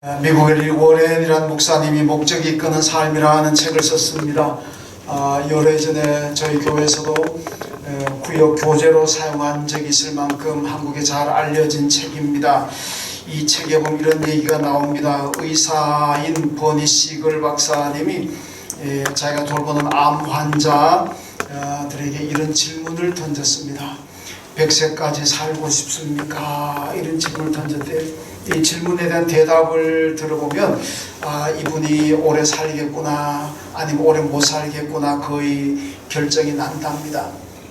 미국의 워렌이라는 목사님이 목적이 이끄는 삶이라는 책을 썼습니다. 여러 예전에 저희 교회에서도 구역 교재로 사용한 적이 있을 만큼 한국에 잘 알려진 책입니다. 이 책에 보면 이런 얘기가 나옵니다. 의사인 버니 시글 박사님이 자기가 돌보는 암 환자들에게 이런 질문을 던졌습니다. 100세까지 살고 싶습니까? 이런 질문을 던졌대요. 이 질문에 대한 대답을 들어보면 이분이 오래 살겠구나 아니면 오래 못 살겠구나 거의 결정이 난답니다.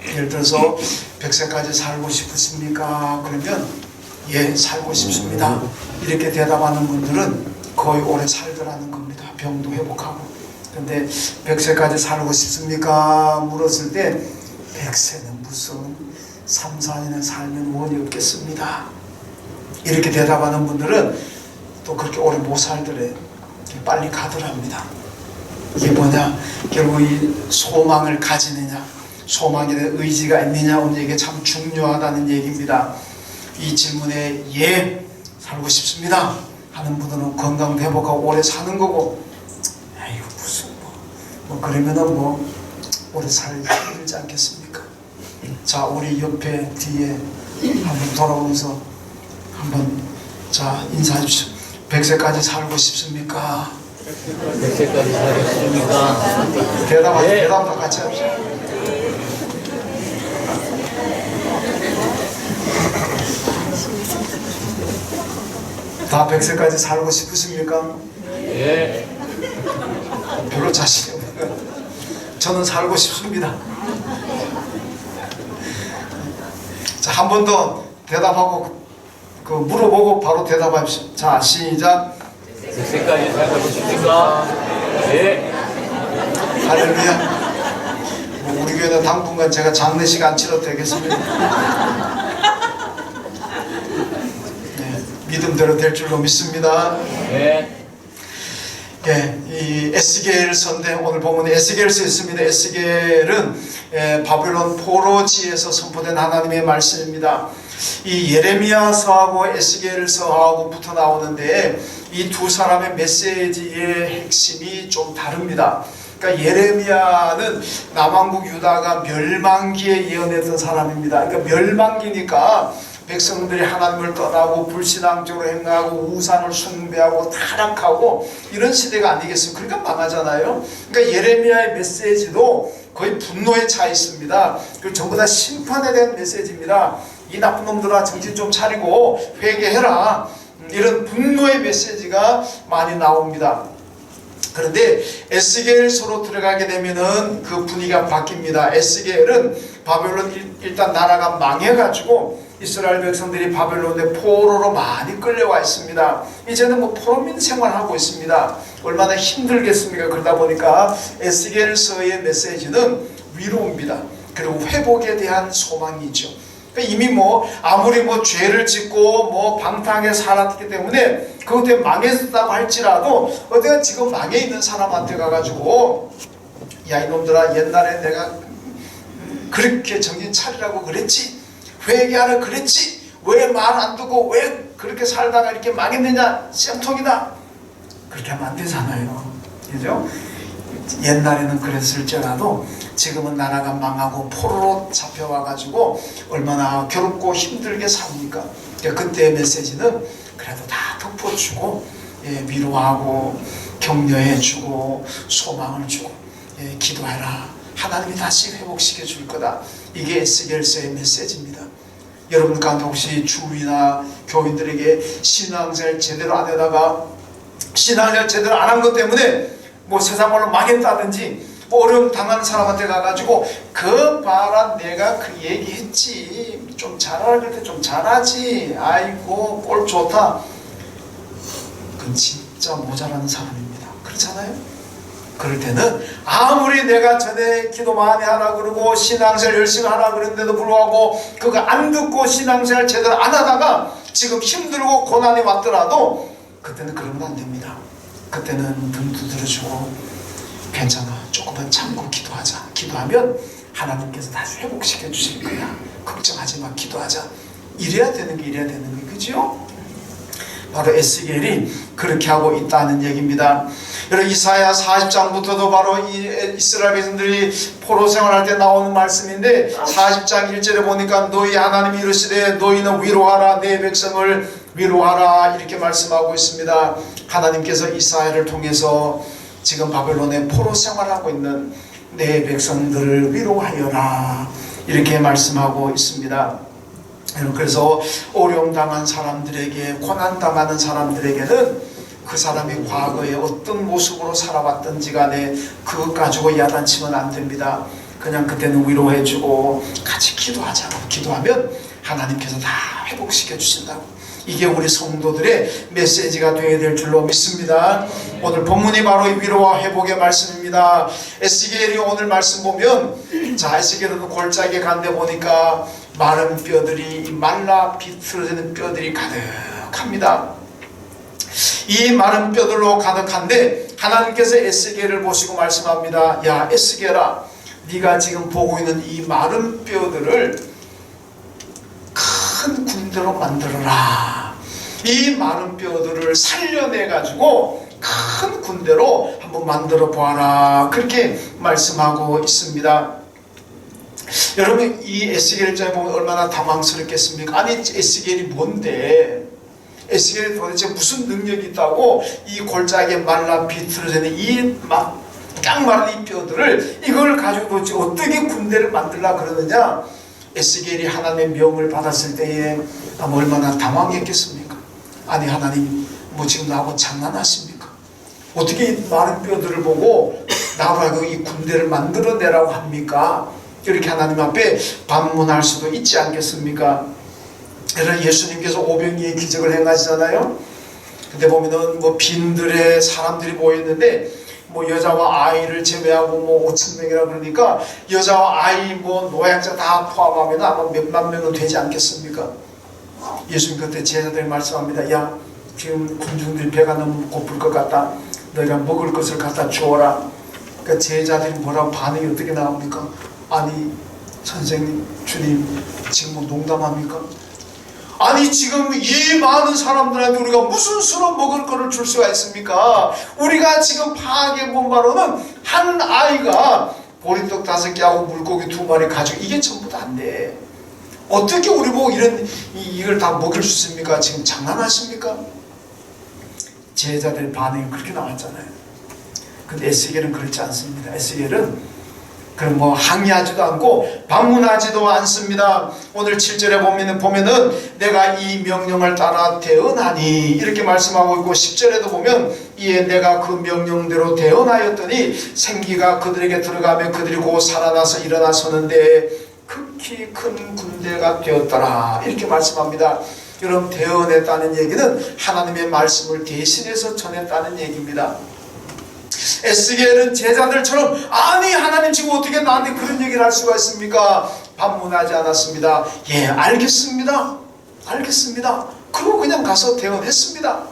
예를 들어서 100세까지 살고 싶으십니까? 그러면 예, 살고 싶습니다. 이렇게 대답하는 분들은 거의 오래 살더라는 겁니다. 병도 회복하고. 근데 100세까지 살고 싶습니까? 물었을 때 100세는 무슨 3, 4년을 살면 원이 없겠습니다. 이렇게 대답하는 분들은 또 그렇게 오래 못 살더래. 빨리 가더랍니다. 이게 뭐냐? 결국 이 소망을 가지느냐, 소망에 대한 의지가 있느냐 오늘 이게 참 중요하다는 얘기입니다. 이 질문에 예, 살고 싶습니다 하는 분들은 건강도 회복하고 오래 사는 거고, 에이 무슨 뭐 그러면은 오래 살기 힘들지 않겠습니까? 자, 우리 옆에 뒤에 한번 돌아오면서 한번 자 인사해 주십시오. 100세까지 살고 싶습니까? 100세까지 살겠습니까? 대답하죠. 네. 대답도 같이 합시다. 다 100세까지 살고 싶으십니까? 예. 별로 자신이 없어요. 저는 살고 싶습니다. 자, 한 번 더 대답하고 물어보고 바로 대답합시다. 자, 시작. 100세까지 살고 싶습니까? 예. 할렐루야. 우리 교회는 당분간 제가 장례식 안 치러도 되겠습니다. 네, 믿음대로 될 줄로 믿습니다. 예. 예, 이 에스겔서인데 오늘 보면 에스겔서 있습니다. 에스겔은 바벨론 포로지에서 선포된 하나님의 말씀입니다. 이 예레미야서하고 에스겔서하고 붙어 나오는데 이 두 사람의 메시지의 핵심이 좀 다릅니다. 그러니까 예레미야는 남왕국 유다가 멸망기에 예언했던 사람입니다. 그러니까 멸망기니까 백성들이 하나님을 떠나고 불신앙적으로 행하고 우상을 숭배하고 타락하고 이런 시대가 아니겠습니까? 그러니까 망하잖아요. 그러니까 예레미야의 메시지도 거의 분노에 차 있습니다. 그리고 전부 다 심판에 대한 메시지입니다. 이 나쁜 놈들아 정신 좀 차리고 회개해라. 이런 분노의 메시지가 많이 나옵니다. 그런데 에스겔서로 들어가게 되면은 그 분위기가 바뀝니다. 에스겔은 바벨론 일단 나라가 망해가지고 이스라엘 백성들이 바벨론에 포로로 많이 끌려와 있습니다. 이제는 포로민 생활하고 있습니다. 얼마나 힘들겠습니까? 그러다 보니까 에스겔서의 메시지는 위로입니다. 그리고 회복에 대한 소망이 있죠. 이미 아무리 죄를 짓고 방탕하게 살았기 때문에 그것 때문에 망했다고 할지라도 어디가 지금 망해 있는 사람한테 가가지고 야 이놈들아 옛날에 내가 그렇게 정신 차리라고 그랬지, 회개하라 그랬지, 왜 말 안 듣고 왜 그렇게 살다가 이렇게 망했느냐, 쌤통이다, 그렇게 하면 안 되잖아요. 그죠? 옛날에는 그랬을지라도 지금은 나라가 망하고 포로로 잡혀와가지고 얼마나 괴롭고 힘들게 삽니까? 그때의 메시지는 그래도 다 덮어주고 위로하고 격려해주고 소망을 주고 기도해라, 하나님이 다시 회복시켜 줄 거다. 이게 에스겔서의 메시지입니다. 여러분 가운데 혹시 주위나 교인들에게 신앙생활 제대로 안 하다가 신앙생활 제대로 안 한 것 때문에 세상말로 망했다든지 어려움 당하는 사람한테 가가지고 그 봐라 내가 그 얘기했지, 좀 잘하라 그럴 때 좀 잘하지, 아이고 꼴 좋다, 그건 진짜 모자라는 사람입니다. 그렇잖아요? 그럴 때는 아무리 내가 전에 기도 많이 하라 그러고 신앙생활 열심히 하라 그랬는데도 불구하고 그거 안 듣고 신앙생활 제대로 안 하다가 지금 힘들고 고난이 왔더라도 그때는 그러면 안 됩니다. 그때는 등 두드려주고 괜찮아, 조금만 참고 기도하자. 기도하면 하나님께서 다시 회복시켜 주실 거야. 걱정하지 마, 기도하자. 이래야 되는 게 그죠? 바로 에스겔이 그렇게 하고 있다는 얘기입니다. 여러분 이사야 40장부터도 바로 이 이스라엘 백성들이 포로 생활할 때 나오는 말씀인데 40장 1절에 보니까 너희 하나님이 이르시되 너희는 위로하라 내 백성을 위로하라 이렇게 말씀하고 있습니다. 하나님께서 이사야를 통해서 지금 바벨론에 포로 생활하고 있는 내 백성들을 위로하여라 이렇게 말씀하고 있습니다. 그래서 어려움 당한 사람들에게, 고난 당하는 사람들에게는 그 사람이 과거에 어떤 모습으로 살아왔던지 간에 그것 가지고 야단치면 안 됩니다. 그냥 그때는 위로해주고 같이 기도하자고 기도하면 하나님께서 다 회복시켜 주신다고. 이게 우리 성도들의 메시지가 되어야 될 줄로 믿습니다. 오늘 본문이 바로 위로와 회복의 말씀입니다. 에스겔이 오늘 말씀 보면, 자, 에스겔은 골짜기에 간데 보니까 마른 뼈들이, 말라 비틀어지는 뼈들이 가득합니다. 이 마른 뼈들로 가득한데 하나님께서 에스겔을 보시고 말씀합니다. 야 에스겔아, 네가 지금 보고 있는 이 마른 뼈들을 큰 군대로 만들어라. 이 마른 뼈들을 살려내 가지고 큰 군대로 한번 만들어 보아라. 그렇게 말씀하고 있습니다. 여러분 이 에스겔 입장에 보면 얼마나 당황스럽겠습니까? 아니 에스겔이 뭔데? 에스겔이 도대체 무슨 능력이 있다고 이 골짜기에 말라 비틀어지는 이 깡마른 이 뼈들을 이걸 가지고 도대체 어떻게 군대를 만들라 그러느냐? 에스겔이 하나님의 명을 받았을 때에 얼마나 당황했겠습니까? 아니 하나님 뭐 지금 나하고 장난하십니까? 어떻게 이 마른 뼈들을 보고 나하고 이 군대를 만들어내라고 합니까? 이렇게 하나님 앞에 반문할 수도 있지 않겠습니까? 여러분 예수님께서 오병이의 기적을 행하시잖아요. 근데 보면은 뭐 빈들에 사람들이 모였는데 뭐 여자와 아이를 제외하고 뭐 5,000명이라 그러니까 여자와 아이 뭐 노약자 다 포함하면 아마 몇만 명은 되지 않겠습니까? 예수님 그때 제자들이 말씀합니다. 야 지금 군중들이 배가 너무 고플 것 같다. 너희가 먹을 것을 갖다 주어라. 그러니까 제자들이 뭐라고 반응이 어떻게 나옵니까? 아니 선생님 주님 지금 뭐 농담합니까? 아니 지금 이 많은 사람들한테 우리가 무슨 수로 먹을 거를 줄 수가 있습니까? 우리가 지금 파악해 본 바로는 한 아이가 보리떡 5개하고 물고기 2마리 가지고 이게 전부 다 안 돼. 어떻게 우리 보고 이걸 다 먹일 수 있습니까? 지금 장난하십니까? 제자들의 반응이 그렇게 나왔잖아요. 근데 에스겔은 그렇지 않습니다. 에스겔은 그럼 뭐 항의하지도 않고 방문하지도 않습니다. 오늘 7절에 보면은 내가 이 명령을 따라 대언하니 이렇게 말씀하고 있고 10절에도 보면 이에 내가 그 명령대로 대언하였더니 생기가 그들에게 들어가며 그들이 곧 살아나서 일어나서는데 극히 큰 군대가 되었더라 이렇게 말씀합니다. 여러분 대언했다는 얘기는 하나님의 말씀을 대신해서 전했다는 얘기입니다. 에스겔은 제자들처럼 아니 하나님 지금 어떻게 나한테 그런 얘기를 할 수가 있습니까? 반문하지 않았습니다. 예 알겠습니다. 알겠습니다. 그리고 그냥 가서 대언했습니다.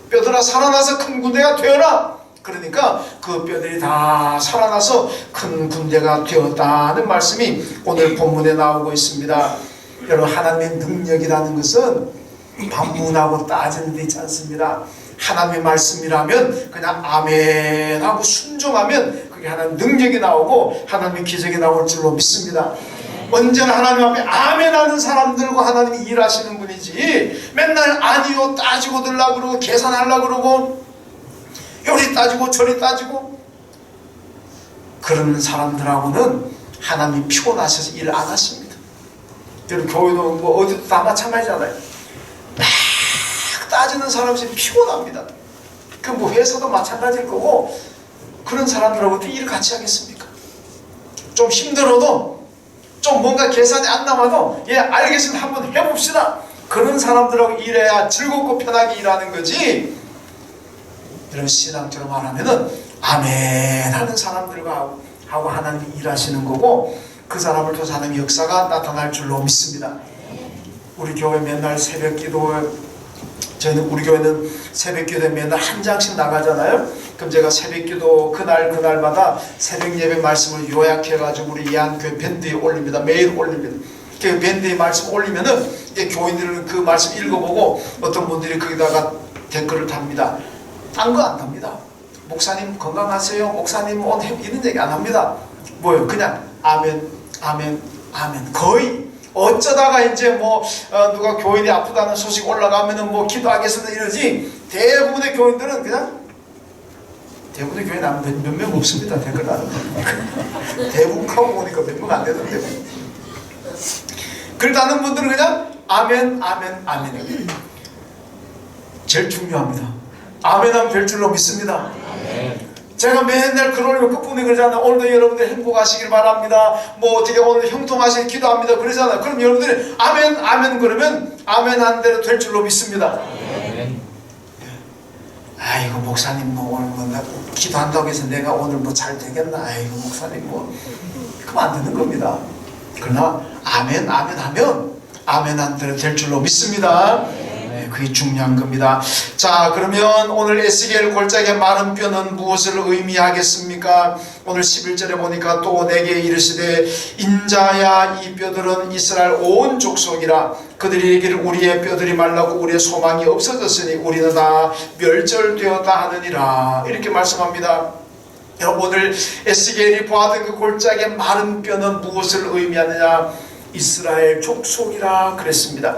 뼈들아 살아나서 큰 군대가 되어라. 그러니까 그 뼈들이 다 살아나서 큰 군대가 되었다는 말씀이 오늘 본문에 나오고 있습니다. 여러분 하나님의 능력이라는 것은 반문하고 따지는 데 있지 않습니다. 하나님의 말씀이라면 그냥 아멘 하고 순종하면 그게 하나님 능력이 나오고 하나님의 기적이 나올 줄로 믿습니다. 언제나 하나님 앞에 아멘 하는 사람들과 하나님이 일하시는 분이지 맨날 아니요 따지고 들라 그러고 계산하려고 그러고 요리 따지고 저리 따지고 그런 사람들하고는 하나님이 피곤하셔서 일 안 하십니다. 여러분 교회도 뭐 어디도 다 마찬가지잖아요. 따지는 사람이 피곤합니다. 그 뭐 회사도 마찬가지일 거고 그런 사람들하고 어떻게 일을 같이 하겠습니까? 좀 힘들어도 좀 뭔가 계산이 안 나와도 예 알겠습니다 한번 해봅시다. 그런 사람들하고 일해야 즐겁고 편하게 일하는 거지. 이런 신앙적으로 말하면은 아멘 하는 사람들과 하고 하나님이 일하시는 거고 그 사람을 통해서 하나님의 역사가 나타날 줄로 믿습니다. 우리 교회 맨날 새벽 기도에 저희는 우리 교회는 새벽기도에 맨날 한 장씩 나가잖아요. 그럼 제가 새벽기도 그날마다 새벽 예배 말씀을 요약해가지고 우리 예한교회 밴드에 올립니다. 매일 올립니다. 그 밴드에 말씀 올리면은 교인들은 그 말씀 읽어보고 어떤 분들이 거기다가 댓글을 답니다. 딴 거 안 답니다. 목사님 건강하세요, 목사님 오늘 이런 얘기 안 합니다. 뭐요? 그냥 아멘, 아멘, 아멘. 거의 어쩌다가 이제 뭐 누가 교인이 아프다는 소식 올라가면은 뭐 기도하겠습니다 이러지, 대부분의 교인들은 그냥, 대부분의 교인 몇 명 없습니다. 댓글 다는 대부분 하고 보니까 몇 명 안 되던데. 글 다는 분들은 그냥 아멘, 아멘, 아멘. 제일 중요합니다. 아멘하면 될 줄로 믿습니다. 제가 맨날 글 올리면 끝부분에 그러잖아요. 오늘도 여러분들 행복하시길 바랍니다. 뭐 어떻게 오늘 형통하시길 기도합니다. 그러잖아요. 그럼 여러분들이 아멘, 아멘 그러면 아멘 한 대로 될 줄로 믿습니다. 아이고 목사님 뭐 오늘 뭐 기도한다고 해서 내가 오늘 뭐 잘 되겠나? 아이고 목사님 뭐 그럼 안 되는 겁니다. 그러나 아멘, 아멘 하면 아멘 한 대로 될 줄로 믿습니다. 그게 중요한 겁니다. 자, 그러면 오늘 에스겔 골짜기의 마른 뼈는 무엇을 의미하겠습니까? 오늘 11절에 보니까 또 내게 이르시되 인자야 이 뼈들은 이스라엘 온 족속이라. 그들이 이르기를 우리의 뼈들이 말라고 우리의 소망이 없어졌으니 우리는 다 멸절되었다 하느니라. 이렇게 말씀합니다. 여러분, 오늘 에스겔이 보았던 그 골짜기의 마른 뼈는 무엇을 의미하느냐? 이스라엘 족속이라 그랬습니다.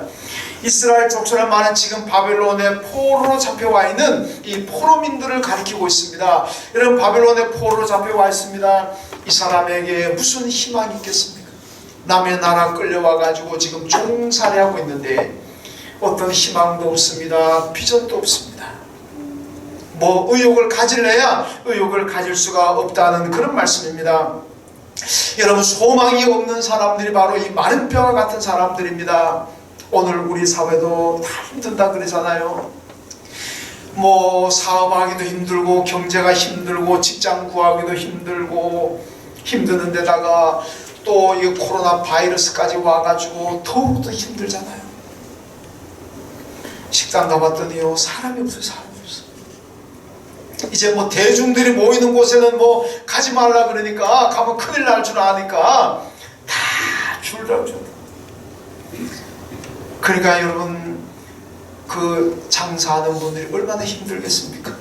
이스라엘 족속이라는 말은 지금 바벨론의 포로로 잡혀와 있는 이 포로민들을 가리키고 있습니다. 여러분, 바벨론의 포로로 잡혀와 있습니다. 이 사람에게 무슨 희망이 있겠습니까? 남의 나라 끌려와 가지고 지금 종살이하고 있는데 어떤 희망도 없습니다. 비전도 없습니다. 뭐 의욕을 가질래야 의욕을 가질 수가 없다는 그런 말씀입니다. 여러분, 소망이 없는 사람들이 바로 이 마른 뼈와 같은 사람들입니다. 오늘 우리 사회도 다 힘든다 그러잖아요. 뭐 사업하기도 힘들고 경제가 힘들고 직장 구하기도 힘들고 힘드는 데다가 또 이 코로나 바이러스까지 와가지고 더욱더 힘들잖아요. 식당 가봤더니요 사람이 없어요. 사람이 없어요. 이제 뭐 대중들이 모이는 곳에는 뭐 가지 말라 그러니까 가면 큰일 날 줄 아니까 다 줄다고 줘. 그러니까 여러분, 그 장사하는 분들이 얼마나 힘들겠습니까?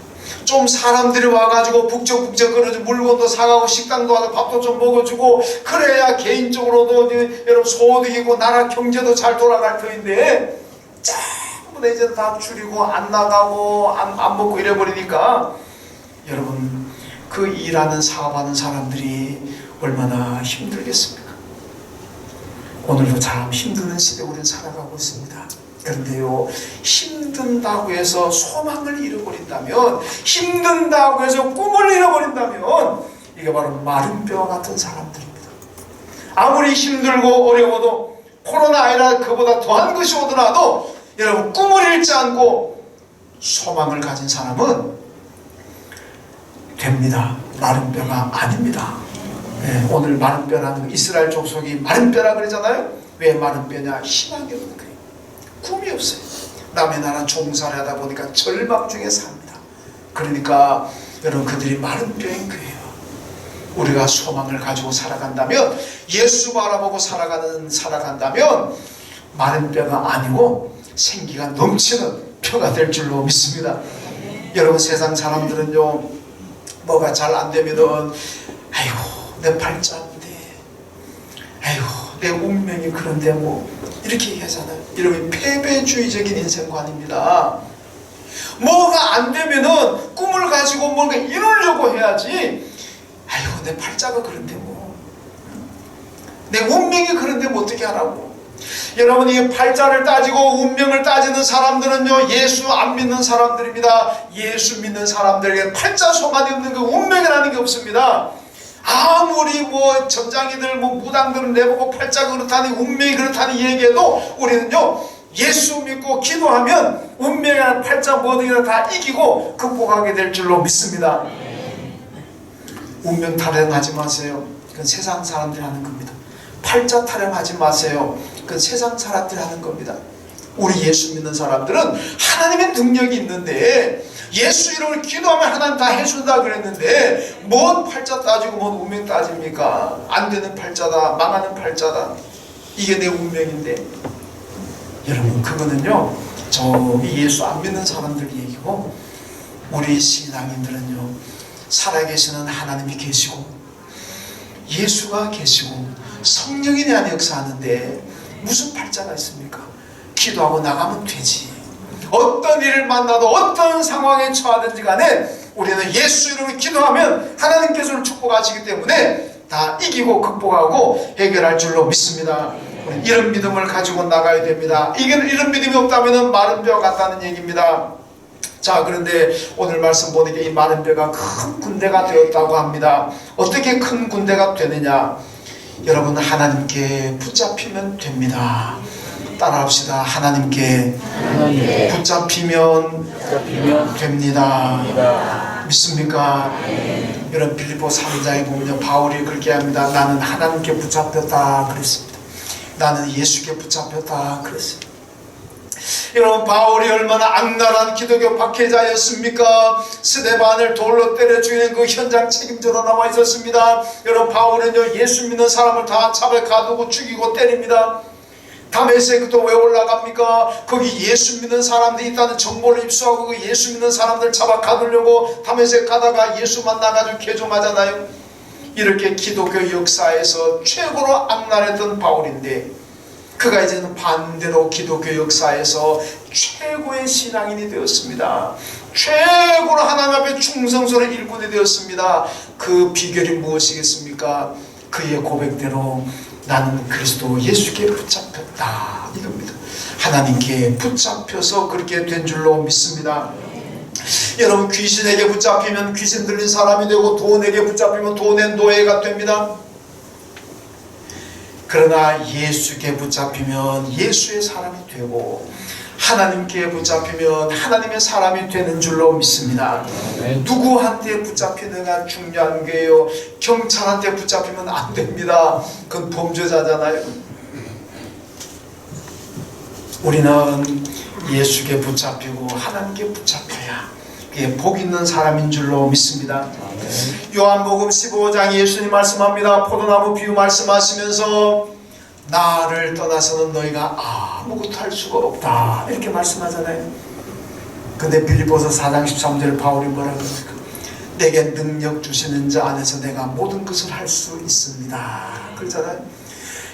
좀 사람들이 와가지고 북적북적 거려주고 물건도 사가고 식당도 와서 밥도 좀 먹어주고 그래야 개인적으로도 여러분 소득이고 나라 경제도 잘 돌아갈 터인데 전부 다 이제 다 줄이고 안 나가고 안 먹고 이래버리니까 여러분, 그 일하는 사업하는 사람들이 얼마나 힘들겠습니까? 오늘도 참 힘드는 시대에 우리는 살아가고 있습니다. 그런데요, 힘든다고 해서 소망을 잃어버린다면, 힘든다고 해서 꿈을 잃어버린다면 이게 바로 마른 뼈와 같은 사람들입니다. 아무리 힘들고 어려워도 코로나 아니라 그보다 더한 것이 오더라도 여러분, 꿈을 잃지 않고 소망을 가진 사람은 됩니다. 마른 뼈가 아닙니다. 네, 오늘 마른 뼈라는 이스라엘 족속이 마른 뼈라 그러잖아요. 왜 마른 뼈냐? 희망이 없는 거예요. 꿈이 없어요. 남의 나라 종살이 하다 보니까 절망 중에 삽니다. 그러니까 여러분, 그들이 마른 뼈인 거예요. 우리가 소망을 가지고 살아간다면, 예수 바라보고 살아간다면 마른 뼈가 아니고 생기가 넘치는 뼈가 될 줄로 믿습니다. 여러분, 세상 사람들은요, 뭐가 잘 안 되면은 아이고 내 팔자인데, 아이고 내 운명이 그런데 뭐 이렇게 얘기하잖아요. 여러분, 패배주의적인 인생관입니다. 뭐가 안 되면은 꿈을 가지고 뭔가 이루려고 해야지, 아이고 내 팔자가 그런데 뭐 내 운명이 그런데 뭐 어떻게 하라고. 여러분, 이 팔자를 따지고 운명을 따지는 사람들은요 예수 안 믿는 사람들입니다. 예수 믿는 사람들에게 팔자 소망이 없는 그 운명이라는 게 없습니다. 아무리 뭐 점장이들 뭐 무당들은 내보고 팔자가 그렇다니 운명이 운명이 얘기해도 우리는요 예수 믿고 기도하면 운명이나 팔자 뭐든지 다 이기고 극복하게 될 줄로 믿습니다. 운명 타령하지 마세요. 그건 세상 사람들이 하는 겁니다. 팔자 타령하지 마세요. 그건 세상 사람들이 하는 겁니다. 우리 예수 믿는 사람들은 하나님의 능력이 있는데, 예수 이름을 기도하면 하나님 다 해준다 그랬는데 뭔 팔자 따지고 뭔 운명 따집니까? 안 되는 팔자다, 망하는 팔자다, 이게 내 운명인데. 여러분, 그거는요 저기 예수 안 믿는 사람들 얘기고, 우리 신앙인들은요 살아계시는 하나님이 계시고 예수가 계시고 성령이 내 안에 역사하는데 무슨 팔자가 있습니까? 기도하고 나가면 되지. 어떤 일을 만나도 어떤 상황에 처하든지 간에 우리는 예수 이름으로 기도하면 하나님께서 축복하시기 때문에 다 이기고 극복하고 해결할 줄로 믿습니다. 우리 이런 믿음을 가지고 나가야 됩니다. 이런 믿음이 없다면 마른 뼈 같다는 얘기입니다. 자, 그런데 오늘 말씀 보니까 이 마른 뼈가 큰 군대가 되었다고 합니다. 어떻게 큰 군대가 되느냐? 여러분, 하나님께 붙잡히면 됩니다. 따라합시다. 하나님께 붙잡히면 됩니다. 믿습니까? 여러분, 빌립보 3장에 보면 바울이 그렇게 합니다. 나는 하나님께 붙잡혔다 그랬습니다. 나는 예수께 붙잡혔다 그랬습니다. 여러분, 바울이 얼마나 악랄한 기독교 박해자였습니까? 스데반을 돌로 때려 죽이는 그 현장 책임자로 남아 있었습니다. 여러분, 바울은요 예수 믿는 사람을 다 잡아 가두고 죽이고 때립니다. 다메섹도 왜 올라갑니까? 거기 예수 믿는 사람들이 있다는 정보를 입수하고 그 예수 믿는 사람들 잡아 가두려고 다메섹 가다가 예수 만나가지고 개종하잖아요. 이렇게 기독교 역사에서 최고로 악랄했던 바울인데, 그가 이제는 반대로 기독교 역사에서 최고의 신앙인이 되었습니다. 최고로 하나님 앞에 충성스러운 일꾼이 되었습니다. 그 비결이 무엇이겠습니까? 그의 고백대로 나는 그리스도 예수께 붙잡혔다, 이겁니다. 하나님께 붙잡혀서 그렇게 된 줄로 믿습니다. 여러분, 귀신에게 붙잡히면 귀신 들린 사람이 되고, 돈에게 붙잡히면 돈의 노예가 됩니다. 그러나 예수께 붙잡히면 예수의 사람이 되고, 하나님께 붙잡히면 하나님의 사람이 되는 줄로 믿습니다. 누구한테 붙잡히느냐 중요한 게요. 경찰한테 붙잡히면 안 됩니다. 그건 범죄자잖아요. 우리는 예수께 붙잡히고 하나님께 붙잡혀야 그게 복 있는 사람인 줄로 믿습니다. 요한복음 15장 예수님 말씀합니다. 포도나무 비유 말씀하시면서 나를 떠나서는 너희가 아무것도 할 수가 없다, 이렇게 말씀하잖아요. 근데 빌립보서 4장 13절 바울이 뭐라고 합니까? 내게 능력 주시는 자 안에서 내가 모든 것을 할 수 있습니다, 그러잖아요.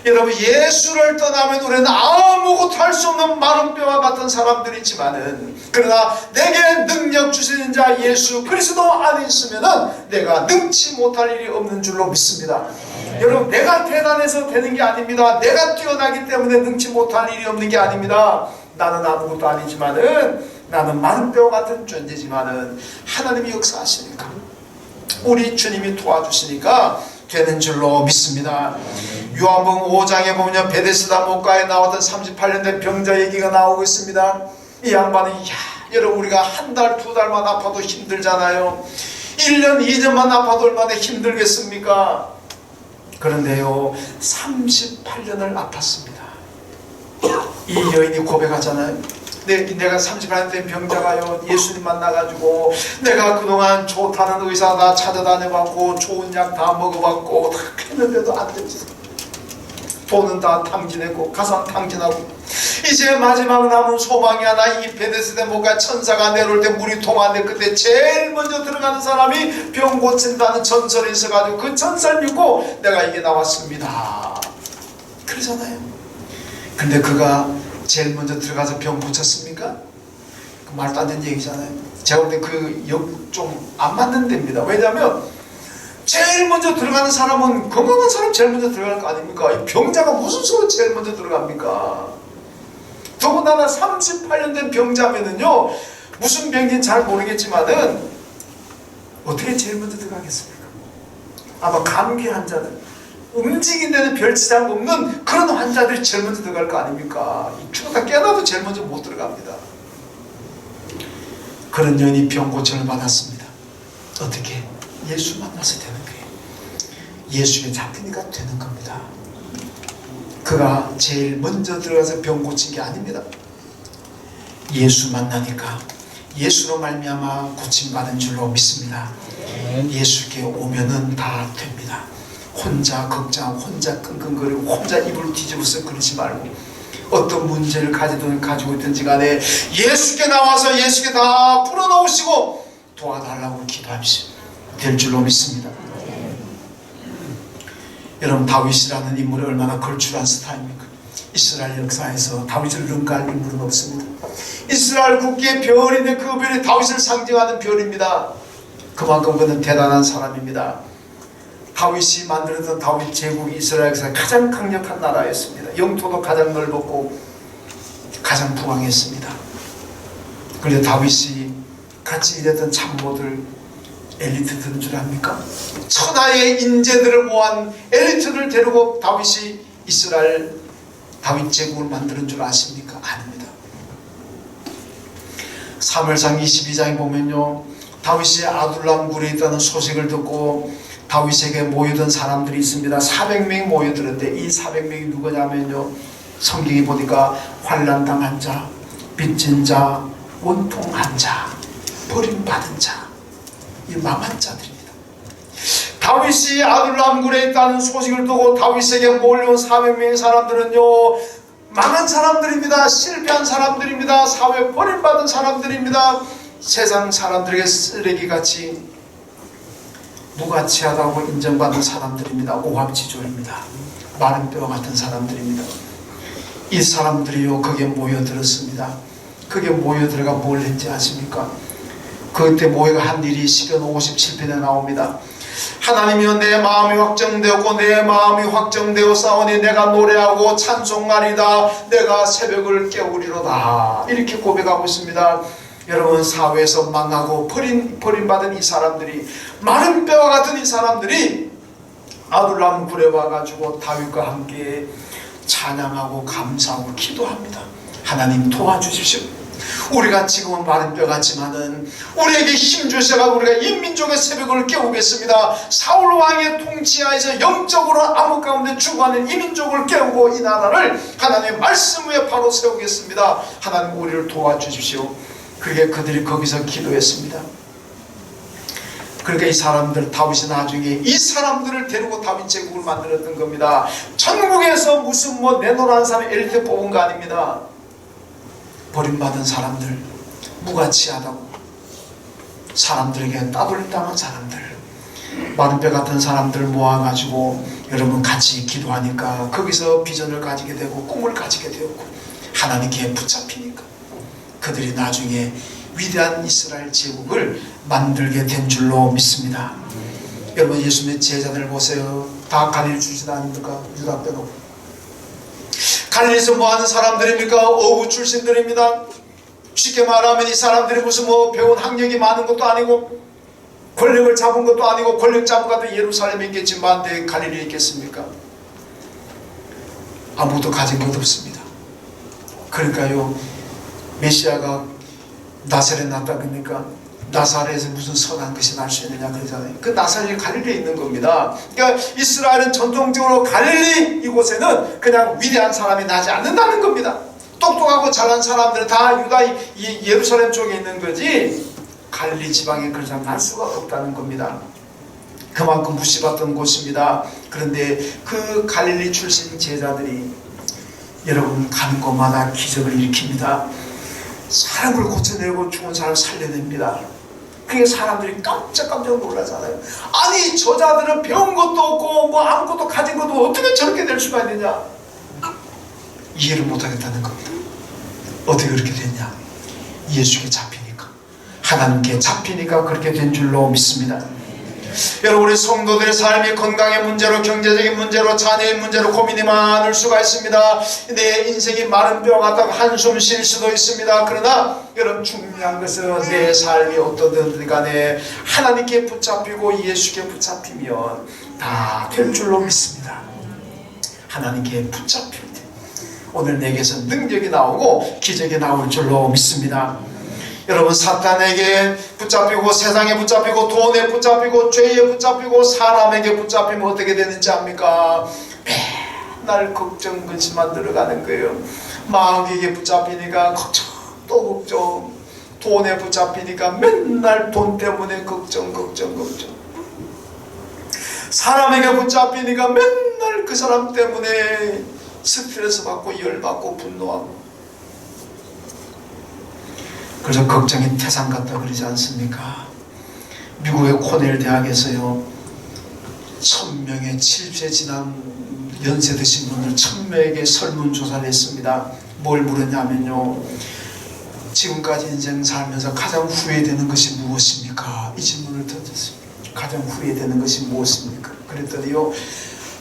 여러분, 예수를 떠나면 우리는 아무것도 할 수 없는 마른 뼈와 같은 사람들이지만은, 그러나 내게 능력 주시는 자 예수 그리스도 안에 있으면은 내가 능치 못할 일이 없는 줄로 믿습니다. 여러분, 내가 대단해서 되는 게 아닙니다. 내가 뛰어나기 때문에 능치 못할 일이 없는 게 아닙니다. 나는 아무것도 아니지만은, 나는 마른 뼈 같은 존재지만은 하나님이 역사하시니까, 우리 주님이 도와주시니까 되는 줄로 믿습니다. 요한복음 5장에 보면 베데스다 목가에 나왔던 38년 된 병자 얘기가 나오고 있습니다. 이 양반이 여러분, 우리가 한 달, 두 달만 아파도 힘들잖아요. 1년, 2년만 아파도 얼마나 힘들겠습니까? 그런데요 38년을 아팠습니다. 이 여인이 고백하잖아요. 내가 38년 된 병자가요 예수님 만나가지고 내가 그동안 좋다는 의사 다 찾아다녀봤고 좋은 약 다 먹어봤고 다 했는데도 안 됩니다. 돈은 다 탕진했고 가산 탕진하고 이제 마지막 남은 소망이 하나, 이 베데스다 목가 천사가 내려올 때 물이 통하는데 그때 제일 먼저 들어가는 사람이 병 고친다는 전설이 있어가지고 그 전설 믿고 내가 이게 나왔습니다, 그러잖아요. 근데 그가 제일 먼저 들어가서 병 고쳤습니까? 그 말도 안 되는 얘기잖아요. 제가 볼 때 그 역 좀 안 맞는 데입니다. 왜냐하면 제일 먼저 들어가는 사람은 건강한 사람 제일 먼저 들어갈 거 아닙니까? 이 병자가 무슨 소리 제일 먼저 들어갑니까? 더군다나 38년 된 병자면은요 무슨 병인지는 잘 모르겠지만은 어떻게 제일 먼저 들어가겠습니까? 아마 감기 환자들, 움직이는 데는 별 지장 없는 그런 환자들이 제일 먼저 들어갈 거 아닙니까? 죽었다 깨어나도 제일 먼저 못 들어갑니다. 그런 여인이 병 고침을 받았습니다. 어떻게? 예수 만나서 되는 거예요. 예수에 잡히니까 되는 겁니다. 그가 제일 먼저 들어가서 병 고친 게 아닙니다. 예수 만나니까 예수로 말미암아 고침받은 줄로 믿습니다. 예수께 오면은 다 됩니다. 혼자 걱정, 혼자 끙끙거리고 혼자 입을 뒤집어서 그러지 말고 어떤 문제를 가지고 있든지 간에 예수께 나와서 예수께 다 풀어놓으시고 도와달라고 기도하십시오. 될 줄로 믿습니다. 여러분, 다윗이라는 인물이 얼마나 걸출한 스타입니까? 이스라엘 역사에서 다윗을 능가할 인물은 없습니다. 이스라엘 국기의 별인데 그 별이 다윗을 상징하는 별입니다. 그만큼 그는 대단한 사람입니다. 다윗이 만들었던 다윗 제국이 이스라엘 역사의 가장 강력한 나라였습니다. 영토도 가장 넓었고 가장 부강했습니다. 그런데 다윗이 같이 일했던 참모들, 엘리트들인 줄 압니까? 천하의 인재들을 모은 엘리트를 데리고 다윗이 이스라엘 다윗 제국을 만드는 줄 아십니까? 아닙니다. 사무엘상 22장에 보면요, 다윗이 아둘람 굴에 있다는 소식을 듣고 다윗에게 모여든 사람들이 있습니다. 400명이 모여들었는데 이 400명이 누구냐면요, 성경이 보니까 환난당한 자, 빚진 자, 원통한 자, 버림받은 자, 이 망한 자들입니다. 다윗이 아둘람 굴에 있다는 소식을 듣고 다윗에게 몰려온 400명의 사람들은요, 망한 사람들입니다. 실패한 사람들입니다. 사회 버림받은 사람들입니다. 세상 사람들에게 쓰레기같이 무가치하다고 인정받는 사람들입니다. 오합지졸입니다. 마른 뼈 같은 사람들입니다. 이 사람들이요, 거기에 모여들었습니다. 거기에 모여들어가 뭘 했지 아십니까? 그때 모여가 한 일이 시편 57편에 나옵니다. 하나님이여, 내 마음이 확정되었고 내 마음이 확정되어 싸우니 내가 노래하고 찬송하리다. 내가 새벽을 깨우리로다. 이렇게 고백하고 있습니다. 여러분, 사회에서 망하고 버림받은 이 사람들이, 마른 뼈와 같은 이 사람들이 아둘람 굴에 와가지고 다윗과 함께 찬양하고 감사하고 기도합니다. 하나님 도와주십시오. 우리가 지금은 마른 뼈 같지만은 우리에게 힘 주셔가 우리가 인민족의 새벽을 깨우겠습니다. 사울 왕의 통치하에서 영적으로 암흑 가운데 죽어가는 이민족을 깨우고 이 나라를 하나님의 말씀 위에 바로 세우겠습니다. 하나님 우리를 도와주십시오. 그게 그들이 거기서 기도했습니다. 그러니까 이 사람들, 다윗이 나중에 이 사람들을 데리고 다윗 제국을 만들었던 겁니다. 전국에서 무슨 내노라는 사람 엘리트 뽑은 거 아닙니다. 버림받은 사람들, 무가치하다고 사람들에게 따돌림당한 사람들, 마른 뼈 같은 사람들 모아가지고 여러분 같이 기도하니까 거기서 비전을 가지게 되고 꿈을 가지게 되었고 하나님께 붙잡히니까 그들이 나중에 위대한 이스라엘 제국을 만들게 된 줄로 믿습니다. 여러분, 예수님의 제자들 보세요. 다 갈릴리 출신 아닙니까? 유다 빼고. 갈릴리에서 뭐하는 사람들입니까? 어부 출신들입니다. 쉽게 말하면 이 사람들이 무슨 배운 학력이 많은 것도 아니고 권력을 잡은 것도 아니고, 권력 잡은 것도 예루살렘에 있겠지만 갈릴리에 있겠습니까? 아무도 가진 것 없습니다. 그러니까요, 메시아가 나사렛에 났다 그러니까 나사렛에서 무슨 선한 것이 날 수 있느냐 그러잖아요. 그 나사렛이 갈릴리에 있는 겁니다. 그러니까 이스라엘은 전통적으로 갈릴리 이곳에는 그냥 위대한 사람이 나지 않는다는 겁니다. 똑똑하고 잘난 사람들은 다 유다 예루살렘 쪽에 있는 거지 갈릴리 지방에 그런 사람 날 수가 없다는 겁니다. 그만큼 무시받던 곳입니다. 그런데 그 갈릴리 출신 제자들이 여러분 가는 곳마다 기적을 일으킵니다. 사람을 고쳐내고 죽은 사람을 살려냅니다. 그게 사람들이 깜짝 놀라잖아요. 아니, 저자들은 배운 것도 없고 아무것도 가진 것도 어떻게 저렇게 될 수가 있느냐, 이해를 못하겠다는 겁니다. 어떻게 그렇게 됐냐? 예수께 잡히니까, 하나님께 잡히니까 그렇게 된 줄로 믿습니다. 여러분, 우리 성도들의 삶이 건강의 문제로, 경제적인 문제로, 자녀의 문제로 고민이 많을 수가 있습니다. 내 인생이 마른 뼈 같다고 한숨 쉴 수도 있습니다. 그러나 여러분, 중요한 것은 내 삶이 어떠든 간에 하나님께 붙잡히고 예수께 붙잡히면 다 될 줄로 믿습니다. 하나님께 붙잡힐 때 오늘 내게서 능력이 나오고 기적이 나올 줄로 믿습니다. 여러분, 사탄에게 붙잡히고 세상에 붙잡히고 돈에 붙잡히고 죄에 붙잡히고 사람에게 붙잡히면 어떻게 되는지 압니까? 맨날 걱정 근심만 들어가는 거예요. 마귀에게 붙잡히니까 걱정 또 걱정, 돈에 붙잡히니까 맨날 돈 때문에 걱정. 사람에게 붙잡히니까 맨날 그 사람 때문에 스트레스 받고 열받고 분노하고. 그래서 걱정이 태산 같다 그러지 않습니까? 미국의 코넬 대학에서요 1000명의 70세 지난 연세 드신 분들 1000명에게 설문조사를 했습니다. 뭘 물었냐면요, 지금까지 인생 살면서 가장 후회되는 것이 무엇입니까? 이 질문을 던졌습니다. 가장 후회되는 것이 무엇입니까? 그랬더니요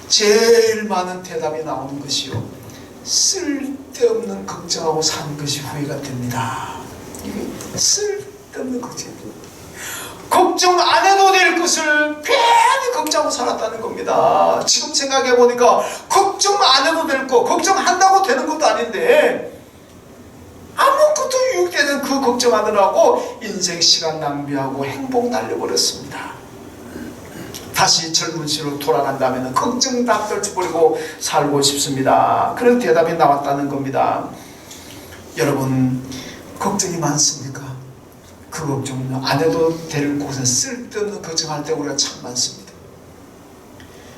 제일 많은 대답이 나오는 것이요, 쓸데없는 걱정하고 사는 것이 후회가 됩니다. 이게 쓸데없는 걱정 안 해도 될 것을 괜히 걱정하고 살았다는 겁니다. 지금 생각해 보니까 걱정 안 해도 될 거, 걱정한다고 되는 것도 아닌데 아무것도 유익되는 그 걱정하느라고 인생 시간 낭비하고 행복 날려버렸습니다. 다시 젊은 시로 돌아간다면 걱정 다 떨쳐버리고 살고 싶습니다. 그런 대답이 나왔다는 겁니다. 여러분, 걱정이 많습니까? 그 걱정은 안 해도 될 곳에 쓸데없는 걱정할 때 우리가 참 많습니다.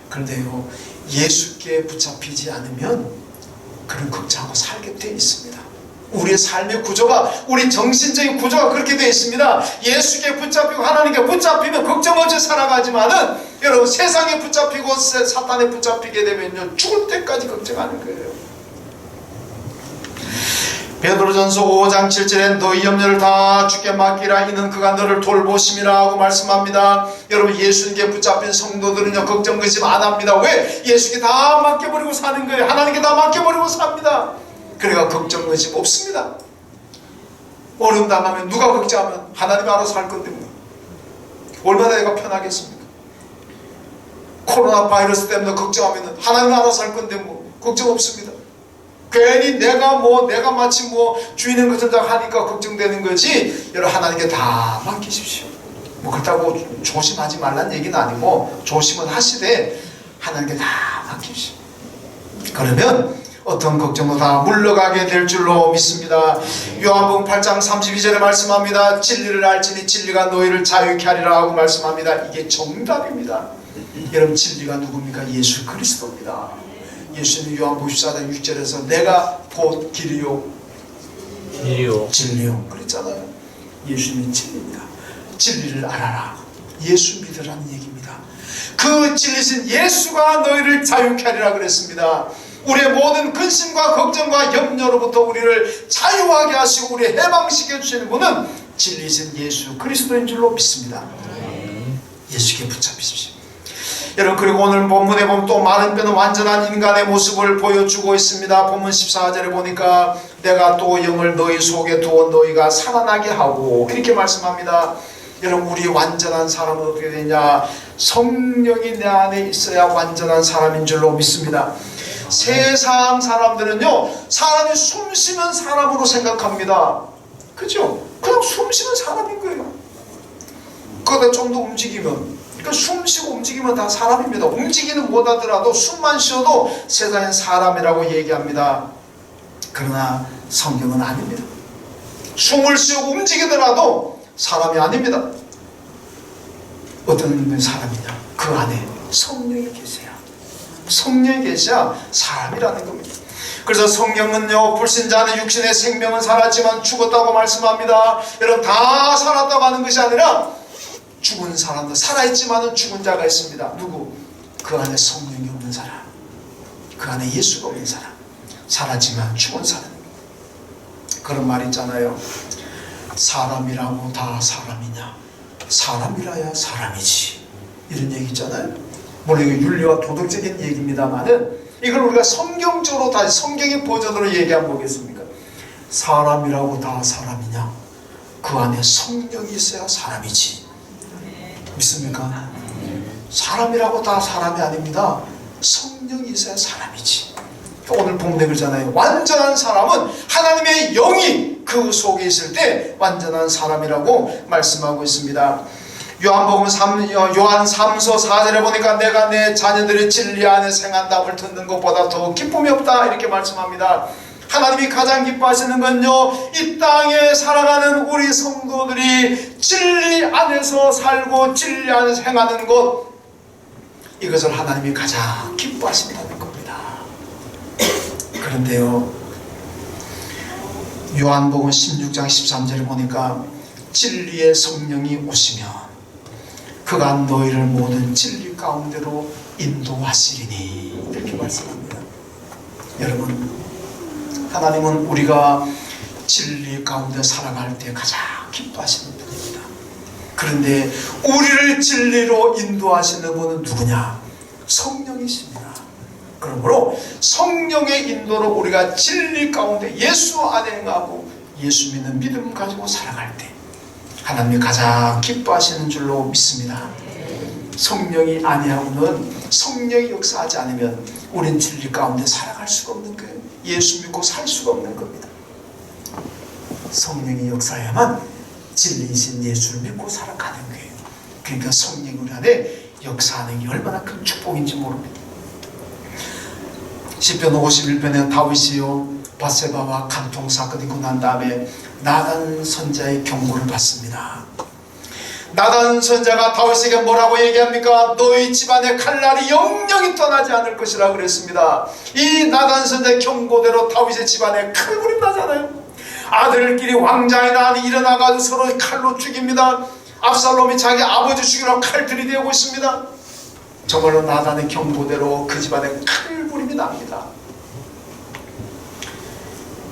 그런데요, 예수께 붙잡히지 않으면 그런 걱정하고 살게 되어 있습니다. 우리의 삶의 구조가, 우리 정신적인 구조가 그렇게 되어 있습니다. 예수께 붙잡히고 하나님께 붙잡히면 걱정 없이 살아가지만은 여러분, 세상에 붙잡히고 사탄에 붙잡히게 되면요 죽을 때까지 걱정하는 거예요. 베드로전서 5장 7절에 너희 염려를 다 주께 맡기라, 이는 그가 너를 돌보심이라 하고 말씀합니다. 여러분, 예수님께 붙잡힌 성도들은요 걱정 의심 안 합니다. 왜? 예수께 다 맡겨버리고 사는 거예요. 하나님께 다 맡겨버리고 삽니다. 그래가 걱정 의심 없습니다. 어려움 당하면 누가 걱정하면 하나님이 알아서 할 건데 뭐. 얼마나 내가 편하겠습니까? 코로나 바이러스 때문에 걱정하면 하나님이 알아서 할 건데 뭐 걱정 없습니다. 괜히 내가 마치 주인의 것을 다 하니까 걱정되는 거지. 여러분, 하나님께 다 맡기십시오. 그렇다고 조심하지 말라는 얘기는 아니고 조심은 하시되 하나님께 다 맡기십시오. 그러면 어떤 걱정도 다 물러가게 될 줄로 믿습니다. 요한복음 8장 32절에 말씀합니다. 진리를 알지니 진리가 너희를 자유케 하리라 하고 말씀합니다. 이게 정답입니다. 여러분, 진리가 누굽니까? 예수 그리스도입니다. 예수님 요한복음 14장 6절에서 내가 곧 길이요 진리요 그랬잖아요. 예수님이 진리입니다. 진리를 알아라, 예수 믿으라는 얘기입니다. 그 진리신 예수가 너희를 자유케 하리라 그랬습니다. 우리의 모든 근심과 걱정과 염려로부터 우리를 자유하게 하시고 우리 해방시켜 주시는 분은 진리신 예수 그리스도인 줄로 믿습니다. 예수께 붙잡히십시오. 여러분, 그리고 오늘 본문에 보면 또 마른 뼈는 완전한 인간의 모습을 보여주고 있습니다. 본문 14절에 보니까 내가 또 영을 너희 속에 두어 너희가 살아나게 하고, 이렇게 말씀합니다. 여러분, 우리 완전한 사람은 어떻게 되냐? 성령이 내 안에 있어야 완전한 사람인 줄로 믿습니다. 세상 사람들은요 사람이 숨 쉬는 사람으로 생각합니다. 그죠? 그냥 숨 쉬는 사람인 거예요. 그거보다 좀 더 움직이면, 그러니까 숨 쉬고 움직이면 다 사람입니다. 움직이는 못하더라도 숨만 쉬어도 세상엔 사람이라고 얘기합니다. 그러나 성경은 아닙니다. 숨을 쉬고 움직이더라도 사람이 아닙니다. 어떤 사람이냐? 그 안에 성령이 계세요. 성령이 계셔야 사람이라는 겁니다. 그래서 성경은요 불신자는 육신의 생명은 살았지만 죽었다고 말씀합니다. 여러분, 다 살았다고 하는 것이 아니라 죽은 사람도 살아있지만 죽은 자가 있습니다. 누구? 그 안에 성령이 없는 사람, 그 안에 예수가 없는 사람, 살았지만 죽은 사람. 그런 말 있잖아요. 사람이라고 다 사람이냐? 사람이라야 사람이지, 이런 얘기 있잖아요. 물론 이거 윤리와 도덕적인 얘기입니다만은 이걸 우리가 성경적으로 다시 성경의 버전으로 얘기하면 뭐겠습니까? 사람이라고 다 사람이냐? 그 안에 성령이 있어야 사람이지. 믿습니까? 사람이라고 다 사람이 아닙니다. 성령이 있어야 사람이지. 오늘 본문에 그러잖아요. 완전한 사람은 하나님의 영이 그 속에 있을 때 완전한 사람이라고 말씀하고 있습니다. 요한 3서 4절에 보니까 내가 내 자녀들의 진리 안에 생한답을 듣는 것보다 더 기쁨이 없다, 이렇게 말씀합니다. 하나님이 가장 기뻐하시는 건요, 이 땅에 살아가는 우리 성도들이 진리 안에서 살고 진리 안에서 행하는 것, 이것을 하나님이 가장 기뻐하신다는 겁니다. 그런데요, 요한복음 16장 13절을 보니까 진리의 성령이 오시면 그가 너희를 모든 진리 가운데로 인도하시리니, 이렇게 말씀합니다. 여러분, 하나님은 우리가 진리 가운데 살아갈 때 가장 기뻐하시는 분입니다. 그런데 우리를 진리로 인도하시는 분은 누구냐? 성령이십니다. 그러므로 성령의 인도로 우리가 진리 가운데 예수 안에 행하고 예수 믿는 믿음 가지고 살아갈 때 하나님이 가장 기뻐하시는 줄로 믿습니다. 성령이 아니하고는, 성령이 역사하지 않으면 우린 진리 가운데 살아갈 수가 없는 거예요. 예수 믿고 살 수가 없는 겁니다. 성령이 역사해야만 진리이신 예수를 믿고 살아가는 거예요. 그러니까 성령이 우리 안에 역사하는 게 얼마나 큰 축복인지 모릅니다. 시편 51편에 다윗이요, 바세바와 간통 사건이 있고 난 다음에 나단 선자의 경고를 받습니다. 나단 선자가 다윗에게 뭐라고 얘기합니까? 너희 집안의 칼날이 영영이 떠나지 않을 것이라 그랬습니다. 이 나단 선자의 경고대로 다윗의 집안에 칼불이 나잖아요. 아들끼리 왕자의 난이 일어나가지고 서로 칼로 죽입니다. 압살롬이 자기 아버지 죽이려고 칼 들이대고 있습니다. 정말로 나단의 경고대로 그 집안에 칼부림이 납니다.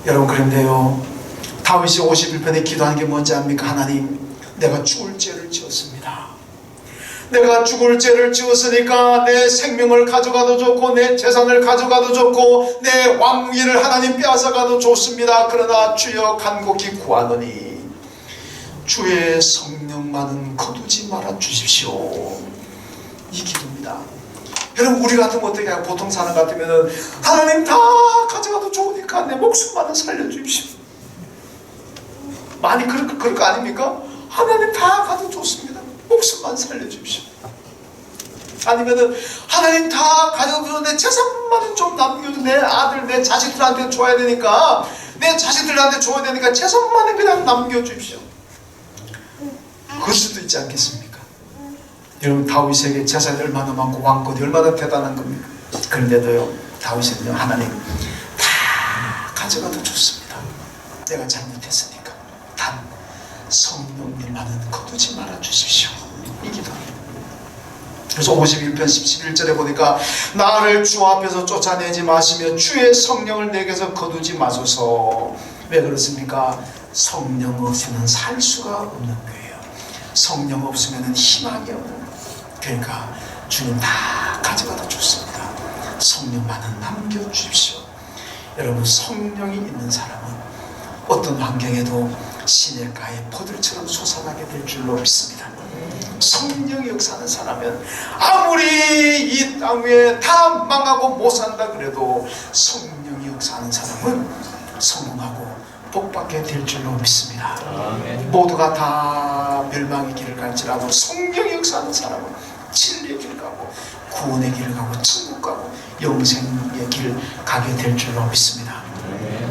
여러분, 그런데요, 다윗이 51편에 기도하는 게 뭔지 압니까? 하나님, 내가 죽을 죄를 지었습니다. 내가 죽을 죄를 지었으니까 내 생명을 가져가도 좋고 내 재산을 가져가도 좋고 내 왕위를 하나님 빼앗아가도 좋습니다. 그러나 주여 간곡히 구하노니 주의 성령만은 거두지 말아 주십시오. 이 기도입니다. 여러분, 우리 같으면 어떻게 해요? 보통 사람 같으면 하나님 다 가져가도 좋으니까 내 목숨만은 살려주십시오. 많이 그럴 거 아닙니까? 하나님 다 가도 좋습니다. 목숨만 살려주십시오. 아니면은 하나님 다 가져도 내 재산만은 좀 남겨도 내 아들, 내 자식들한테 줘야 되니까, 내 자식들한테 줘야 되니까 재산만은 그냥 남겨주십시오. 그럴 수도 있지 않겠습니까? 여러분, 다윗에게 재산이 얼마나 많고 왕권이 얼마나 대단한 겁니까? 그런데도요, 다윗은요, 하나님 다 가져가도 좋습니다. 내가 잘못했으니까 단 성령님만은 거두지 말아 주십시오. 이 기도입니다. 그래서 51편 11절에 보니까 나를 주 앞에서 쫓아내지 마시며 주의 성령을 내게서 거두지 마소서. 왜 그렇습니까? 성령 없이는 살 수가 없는 거예요. 성령 없으면 희망이 없는 거예요. 그러니까 주님 다 가져가도 좋습니다. 성령만은 남겨주십시오. 여러분, 성령이 있는 사람은 어떤 환경에도 시냇가의 포들처럼 솟아나게 될 줄로 믿습니다. 성령이 역사하는 사람은 아무리 이 땅 위에 다 망하고 못 산다 그래도 성령이 역사하는 사람은 성공하고 복받게 될 줄로 믿습니다. 아멘. 모두가 다 멸망의 길을 갈지라도 성령이 역사하는 사람은 진리의 길을 가고 구원의 길을 가고 천국 가고 영생의 길을 가게 될 줄로 믿습니다.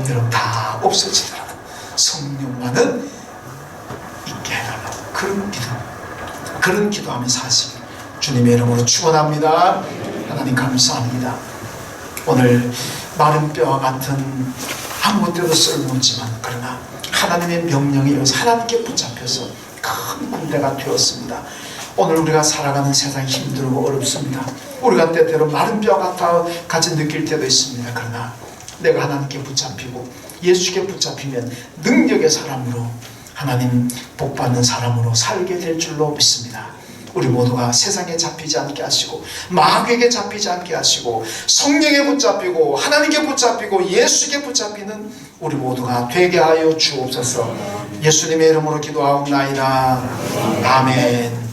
여러분, 다 없어지더라도 성령만은 있게 해달라고, 그런 기도, 그런 기도하며 사시길 주님의 이름으로 축원합니다. 하나님 감사합니다. 오늘 마른 뼈와 같은 아무 때도 쓸모없지만 그러나 하나님의 명령에 의해서 하나님께 붙잡혀서 큰 군대가 되었습니다. 오늘 우리가 살아가는 세상이 힘들고 어렵습니다. 우리가 때때로 마른 뼈 같이 느낄 때도 있습니다. 그러나 내가 하나님께 붙잡히고 예수께 붙잡히면 능력의 사람으로, 하나님 복받는 사람으로 살게 될 줄로 믿습니다. 우리 모두가 세상에 잡히지 않게 하시고 마귀에게 잡히지 않게 하시고 성령에 붙잡히고 하나님께 붙잡히고 예수께 붙잡히는 우리 모두가 되게 하여 주옵소서. 예수님의 이름으로 기도하옵나이다. 아멘.